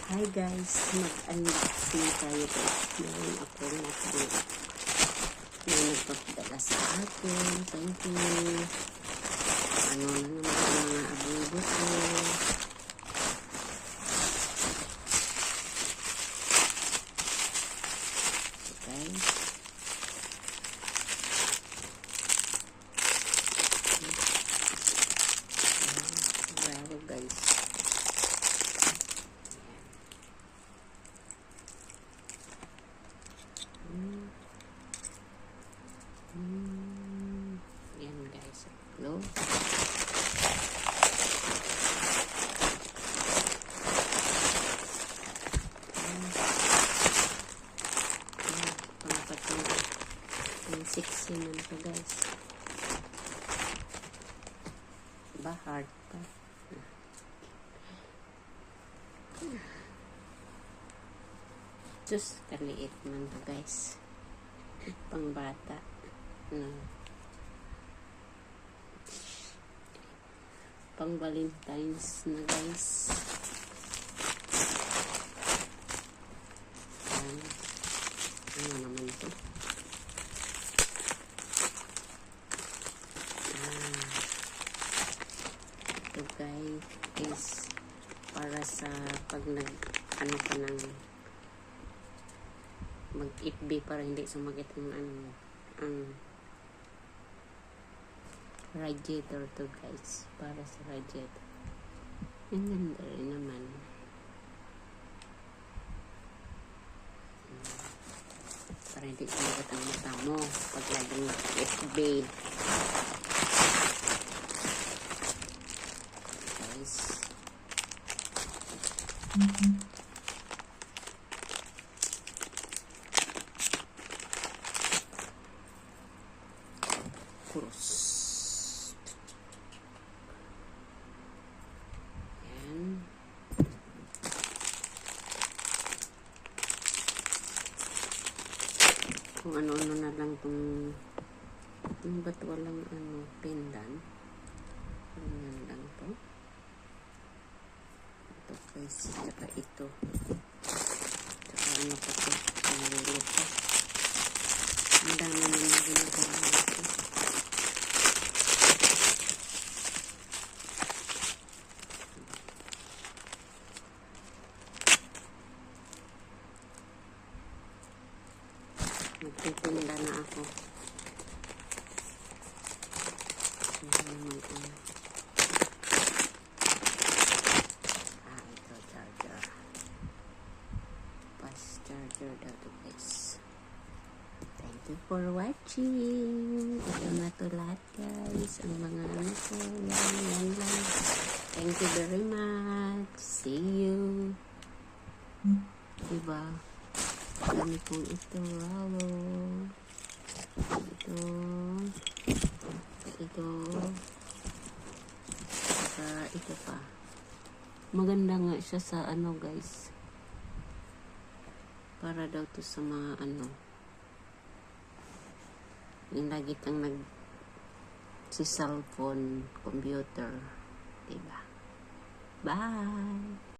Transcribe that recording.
Hi guys, mag-unboxing tayo guys. Meron akong natanggap na nagpapadala sa akin. Thank you. Ano na naman ang mga abubo ko. Guys. Bravo guys. Yan guys. Hello. Ang sexy man to guys. Ba hard pa. Just kaliit man to guys. Pang bata. No. Pang Valentine's na guys. Ano naman to? Ito guys is para sa pag ano ka ng mag-FB para hindi sumakit ang radiator to guys, para sa radiator. Ang ganda rin naman. Para hindi sumakit ang mata mo pag laging FB guys. Cross. Yan. Kung ano-ano na lang itong ba't walang pindan. Ganyan lang to. Ito guys. Tsaka ito. Tsaka ano pa ito. Nalilip pa. Ang dami naman ginagawa ito. Magtitinda na ako. Ito charger. Fast charger daw to guys. Thank you for watching. Ito na to lahat guys. Ang mga ano ko. Yan lang. Thank you very much. See you. Diba? Kami pong ito, hello. Ito. Saka ito pa. Maganda nga siya sa ano guys. Para daw to sa mga yung lagi kang si cellphone, computer. Diba? Bye!